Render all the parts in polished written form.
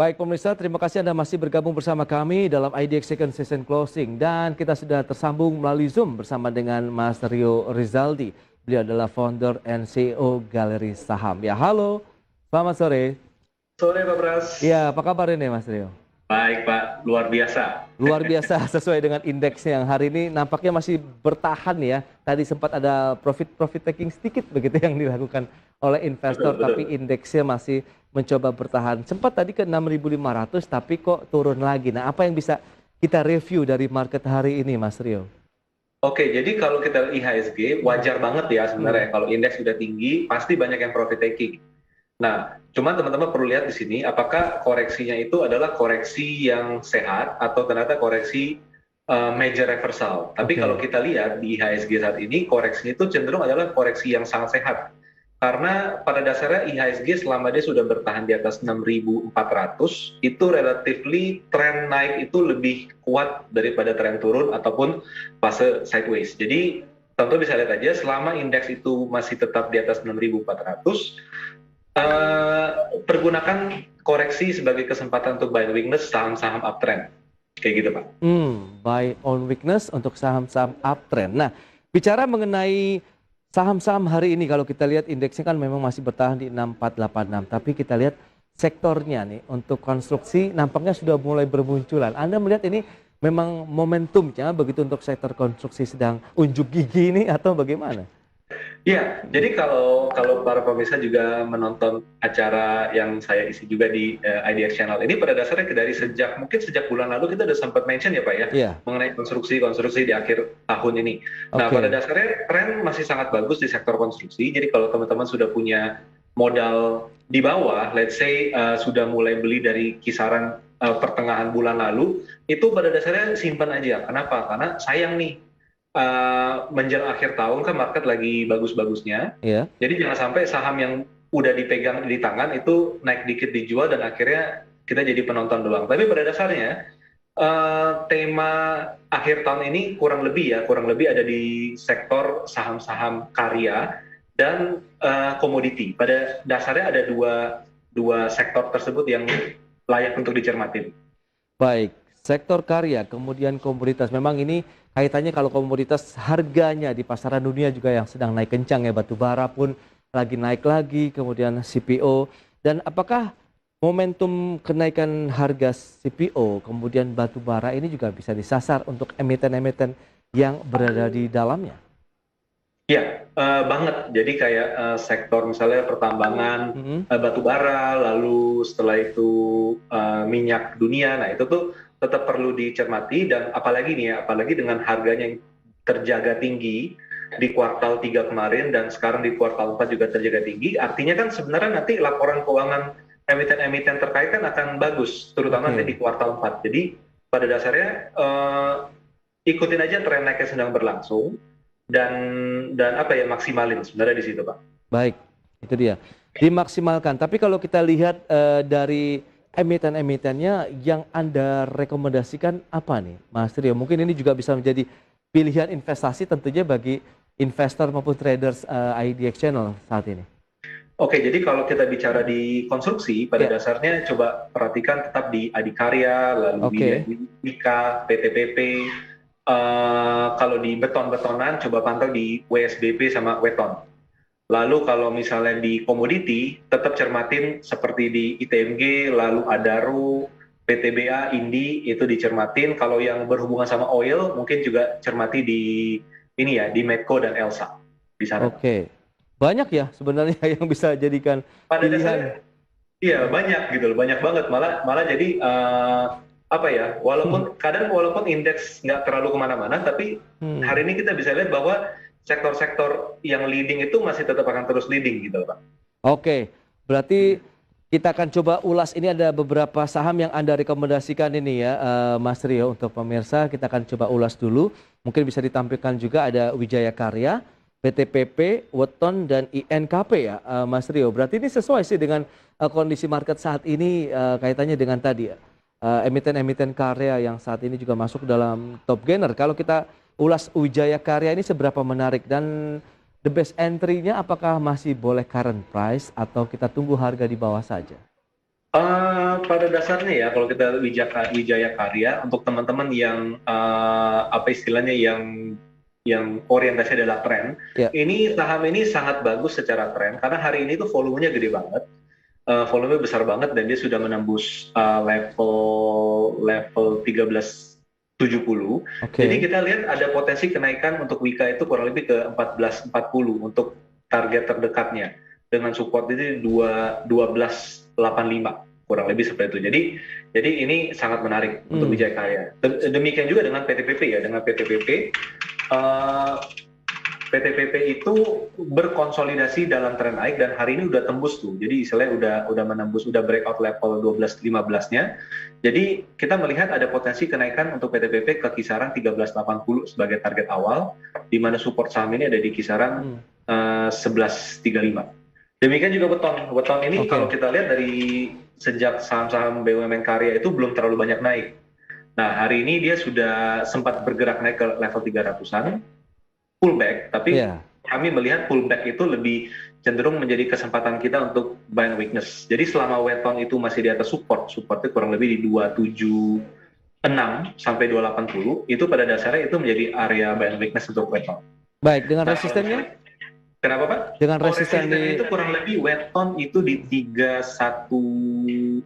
Baik pemirsa, terima kasih Anda masih bergabung bersama kami dalam IDX Second Session Closing. Dan kita sudah tersambung melalui Zoom bersama dengan Mas Rio Rizaldi. Beliau adalah founder and CEO Galeri Saham. Ya, halo. Selamat sore. Sore Pak Pras. Ya, apa kabar ini Mas Rio? Baik Pak, luar biasa. Luar biasa sesuai dengan indeksnya yang hari ini nampaknya masih bertahan ya. Tadi sempat ada profit taking sedikit begitu yang dilakukan oleh investor, Betul, tapi betul. indeksnya masih mencoba bertahan. Sempat tadi ke 6.500 tapi kok turun lagi. Nah, apa yang bisa kita review dari market hari ini Mas Rio? Oke, jadi kalau kita IHSG, wajar banget ya Hmm, sebenarnya. Kalau indeks sudah tinggi, pasti banyak yang profit taking. Nah, cuman teman-teman perlu lihat di sini, apakah koreksinya itu adalah koreksi yang sehat atau ternyata koreksi major reversal. Tapi kalau oke. kita lihat di IHSG saat ini, koreksinya itu cenderung adalah koreksi yang sangat sehat. Karena pada dasarnya IHSG selama dia sudah bertahan di atas 6.400, itu relatively tren naik itu lebih kuat daripada tren turun ataupun fase sideways. Jadi tentu bisa lihat aja selama indeks itu masih tetap di atas 6.400, pergunakan koreksi sebagai kesempatan untuk buy weakness saham-saham uptrend. Kayak gitu Pak. Buy on weakness untuk saham-saham uptrend. Nah, bicara mengenai saham-saham hari ini, kalau kita lihat indeksnya kan memang masih bertahan di 6486, tapi kita lihat sektornya nih untuk konstruksi nampaknya sudah mulai bermunculan. Anda melihat ini memang momentumnya begitu untuk sektor konstruksi sedang unjuk gigi ini atau bagaimana? Iya, jadi kalau kalau para pemirsa juga menonton acara yang saya isi juga di IDX Channel ini, pada dasarnya dari sejak bulan lalu kita udah sempat mention ya Pak ya, Iya, mengenai konstruksi di akhir tahun ini. Nah, pada oke. dasarnya tren masih sangat bagus di sektor konstruksi. Jadi kalau teman-teman sudah punya modal di bawah, let's say sudah mulai beli dari kisaran pertengahan bulan lalu, itu pada dasarnya simpan aja. Kenapa? Karena sayang nih, menjelang akhir tahun kan market lagi bagus-bagusnya. Iya. Jadi jangan sampai saham yang udah dipegang di tangan itu naik dikit dijual dan akhirnya kita jadi penonton doang. Tapi pada dasarnya tema akhir tahun ini kurang lebih ada di sektor saham-saham karya dan komoditi. Pada dasarnya ada dua sektor tersebut yang layak untuk dicermatin. Baik, sektor karya, kemudian komoditas. Memang ini kaitannya kalau komoditas harganya di pasaran dunia juga yang sedang naik kencang ya, batu bara pun lagi naik lagi, kemudian CPO. Dan apakah momentum kenaikan harga CPO, kemudian batu bara ini juga bisa disasar untuk emiten-emiten yang berada di dalamnya? Ya, banget. Jadi kayak sektor misalnya pertambangan, Mhm. batu bara, lalu setelah itu minyak dunia. Nah, itu tuh tetap perlu dicermati dan apalagi nih ya, apalagi dengan harganya yang terjaga tinggi di kuartal 3 kemarin dan sekarang di kuartal 4 juga terjaga tinggi, artinya kan sebenarnya nanti laporan keuangan emiten-emiten terkait kan akan bagus, terutama nanti di Oke. kuartal 4. Jadi pada dasarnya ikutin aja tren naiknya sedang berlangsung dan apa ya, maksimalin sebenarnya di situ Pak. Baik, itu dia. Dimaksimalkan. Tapi kalau kita lihat dari emiten-emitennya yang Anda rekomendasikan apa nih, Mas Rio? Mungkin ini juga bisa menjadi pilihan investasi tentunya bagi investor maupun traders IDX Channel saat ini. Oke, jadi kalau kita bicara di konstruksi, pada Ya, dasarnya coba perhatikan tetap di Adikarya, lalu oke. Wika, PTPP. Kalau di beton-betonan, coba pantau di WSBP sama Weton. Lalu kalau misalnya di komoditi, tetap cermatin seperti di ITMG, lalu Adaro, PTBA, Indi, itu dicermatin. Kalau yang berhubungan sama oil, mungkin juga cermati di ini ya, di Medco dan Elsa di sana. Oke. Banyak ya sebenarnya yang bisa jadikan Pada pilihan. dasarnya, iya banyak gitu loh, banyak banget. Malah malah jadi apa ya? Walaupun indeks nggak terlalu kemana-mana, tapi Hmm. hari ini kita bisa lihat bahwa sektor-sektor yang leading itu masih tetap akan terus leading gitu, Pak. Oke, berarti kita akan coba ulas ini ada beberapa saham yang Anda rekomendasikan ini ya, Mas Rio untuk pemirsa kita akan coba ulas dulu. Mungkin bisa ditampilkan juga ada Wijaya Karya, PTPP, Weton dan INKP ya, Mas Rio. Berarti ini sesuai sih dengan kondisi market saat ini kaitannya dengan tadi ya, emiten-emiten karya yang saat ini juga masuk dalam top gainer. Kalau kita ulas Wijaya Karya ini seberapa menarik dan the best entry-nya apakah masih boleh current price atau kita tunggu harga di bawah saja? Pada dasarnya ya, kalau kita Wijaya Karya, untuk teman-teman yang apa istilahnya yang orientasi adalah tren, Ya. ini saham ini sangat bagus secara tren karena hari ini tuh volumenya gede banget, volumenya besar banget dan dia sudah menembus level level 1370. Jadi Oke. kita lihat ada potensi kenaikan untuk Wika itu kurang lebih ke 1440 untuk target terdekatnya dengan support itu 1285 kurang lebih seperti itu. Jadi ini sangat menarik untuk Wijaya Karya. Demikian juga dengan PTPP ya, dengan PTPP PTPP itu berkonsolidasi dalam tren naik dan hari ini udah tembus tuh. Jadi istilahnya udah menembus, udah breakout level 12-15-nya. Jadi kita melihat ada potensi kenaikan untuk PTPP ke kisaran 1380 sebagai target awal, di mana support saham ini ada di kisaran 1135. Demikian juga Weton. Weton ini kalau kita lihat dari sejak saham-saham BUMN Karya itu belum terlalu banyak naik. Nah, hari ini dia sudah sempat bergerak naik ke level 300-an, pullback, tapi kami melihat pullback itu lebih cenderung menjadi kesempatan kita untuk buy and weakness. Jadi selama Weton itu masih di atas supportnya kurang lebih di 276 sampai 280, itu pada dasarnya itu menjadi area buy and weakness untuk Weton. Baik, dengan resistennya? Kenapa Pak? Dengan resisten itu kurang lebih Weton itu di 316.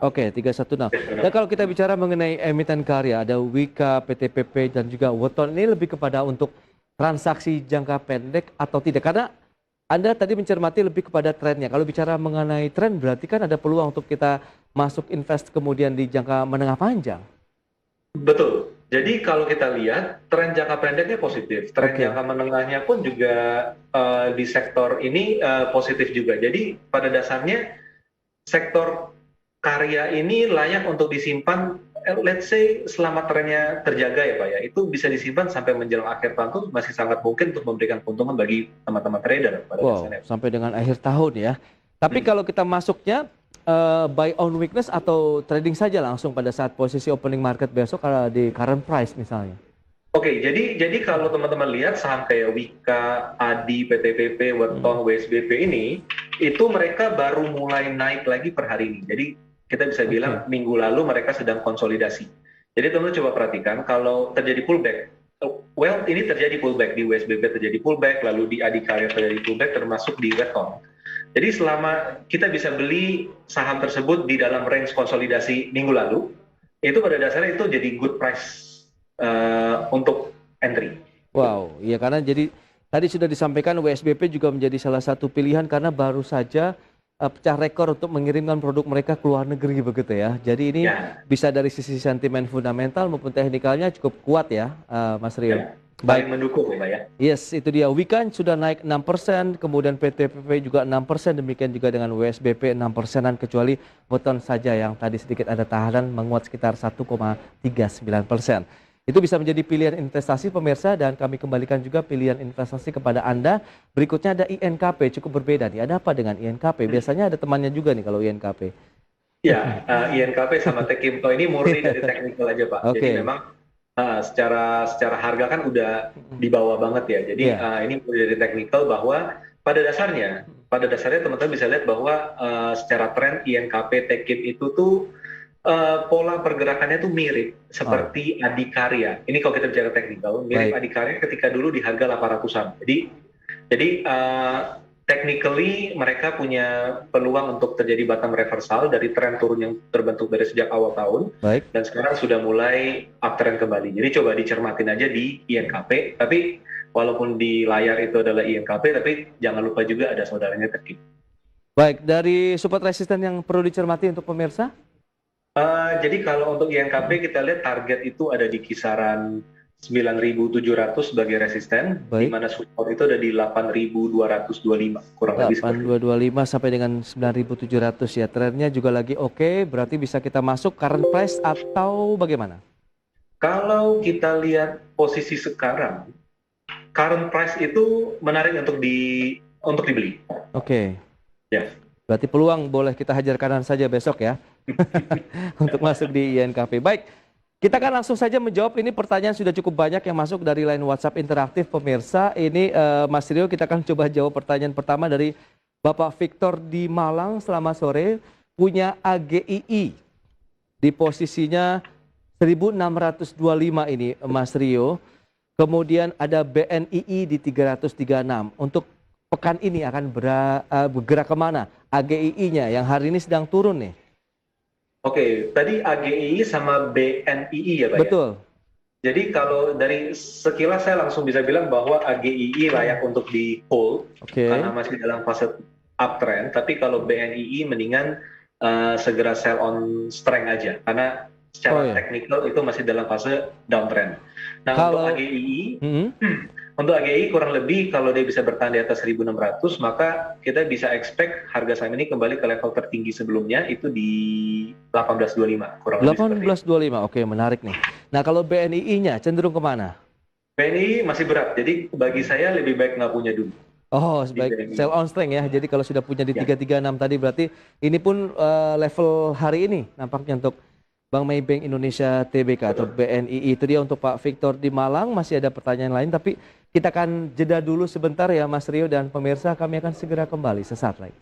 Oke, 316. Dan kalau kita bicara mengenai emiten karya, ada Wika, PTPP, dan juga Weton, ini lebih kepada untuk transaksi jangka pendek atau tidak? Karena Anda tadi mencermati lebih kepada trennya. Kalau bicara mengenai tren, berarti kan ada peluang untuk kita masuk invest kemudian di jangka menengah panjang. Betul. Jadi kalau kita lihat, tren jangka pendeknya positif. Tren jangka menengahnya pun juga di sektor ini positif juga. Jadi pada dasarnya, sektor karya ini layak untuk disimpan, let's say selama trennya terjaga ya Pak ya, itu bisa disimpan sampai menjelang akhir tahun tuh masih sangat mungkin untuk memberikan keuntungan bagi teman-teman trader pada dasarnya. Sampai dengan akhir tahun ya. Tapi kalau kita masuknya buy on weakness atau trading saja langsung pada saat posisi opening market besok kalau di current price misalnya. Oke, jadi kalau teman-teman lihat saham kayak Wika, ADI, PTPP, Weton, WSBP ini, itu mereka baru mulai naik lagi per hari ini. Jadi kita bisa bilang minggu lalu mereka sedang konsolidasi. Jadi teman-teman coba perhatikan kalau terjadi pullback, well ini terjadi pullback di WSBP terjadi pullback, lalu di ADI Karya terjadi pullback, termasuk di Weton. Jadi selama kita bisa beli saham tersebut di dalam range konsolidasi minggu lalu, itu pada dasarnya itu jadi good price untuk entry. Wow, ya karena jadi tadi sudah disampaikan WSBP juga menjadi salah satu pilihan karena baru saja pecah rekor untuk mengirimkan produk mereka ke luar negeri begitu ya. Jadi ini bisa dari sisi sentimen fundamental maupun teknikalnya cukup kuat ya, Mas Rio. Baik mendukung ya Pak ya. Yes, itu dia. Wika sudah naik 6%, kemudian PTPP juga 6%, demikian juga dengan WSBP 6%-an kecuali Weton saja yang tadi sedikit ada tahanan menguat sekitar 1,39%. Itu bisa menjadi pilihan investasi pemirsa dan kami kembalikan juga pilihan investasi kepada Anda. Berikutnya ada INKP, cukup berbeda nih. Ada apa dengan INKP? Biasanya ada temannya juga nih kalau INKP. Ya, INKP sama Tekimto ini murni dari teknikal aja Pak. Jadi memang secara harga kan udah di bawah banget ya. Jadi ini dari teknikal bahwa pada dasarnya teman-teman bisa lihat bahwa secara tren INKP Tekim itu tuh pola pergerakannya tuh mirip seperti ADI Karya. Ini kalau kita bicara teknikal, mirip ADI Karya ketika dulu di harga 800-an. Jadi technically mereka punya peluang untuk terjadi bottom reversal dari tren turun yang terbentuk dari sejak awal tahun. Dan sekarang sudah mulai uptrend kembali. Jadi coba dicermatin aja di INKP. Tapi walaupun di layar itu adalah INKP, tapi jangan lupa juga ada saudaranya Tekim. Baik, dari support resisten yang perlu dicermati untuk pemirsa? Jadi kalau untuk INKP kita lihat target itu ada di kisaran 9.700 sebagai resisten, di mana support itu ada di 8.225 kurang lebih. 8.225 sampai dengan 9.700 ya. Trennya juga lagi oke, berarti bisa kita masuk current price atau bagaimana? Kalau kita lihat posisi sekarang, current price itu menarik untuk dibeli. Oke. Ya. Berarti peluang boleh kita hajar kanan saja besok ya. Untuk masuk di INKP. Baik, kita akan langsung saja menjawab. Ini pertanyaan sudah cukup banyak yang masuk dari line WhatsApp interaktif pemirsa. Ini Mas Rio, kita akan coba jawab pertanyaan pertama dari Bapak Victor di Malang. Selamat sore. punya AGII di posisinya 1625 ini Mas Rio. Kemudian ada BNII di 336. Untuk pekan ini akan bergerak kemana? AGII-nya yang hari ini sedang turun nih. Oke, tadi AGII sama BNII ya Pak ya? Betul. Jadi kalau dari sekilas saya langsung bisa bilang bahwa AGII layak untuk di hold Oke. karena masih dalam fase uptrend. Tapi kalau BNII mendingan segera sell on strength aja karena secara teknikal itu masih dalam fase downtrend. Nah Kalau untuk AGII kurang lebih kalau dia bisa bertahan di atas 1.600 maka kita bisa expect harga saham ini kembali ke level tertinggi sebelumnya itu di 1825 kurang lebih. 1825, oke menarik nih. Nah kalau BNII-nya cenderung kemana? BNI masih berat, jadi bagi saya lebih baik nggak punya dulu. Oh, sebaik sell on strength ya. Jadi kalau sudah punya di 336 tadi berarti ini pun level hari ini nampaknya untuk Bank Maybank Indonesia Tbk atau BNII. Itu dia untuk Pak Victor di Malang. Masih ada pertanyaan lain tapi kita akan jeda dulu sebentar ya Mas Rio dan pemirsa, kami akan segera kembali sesaat lagi.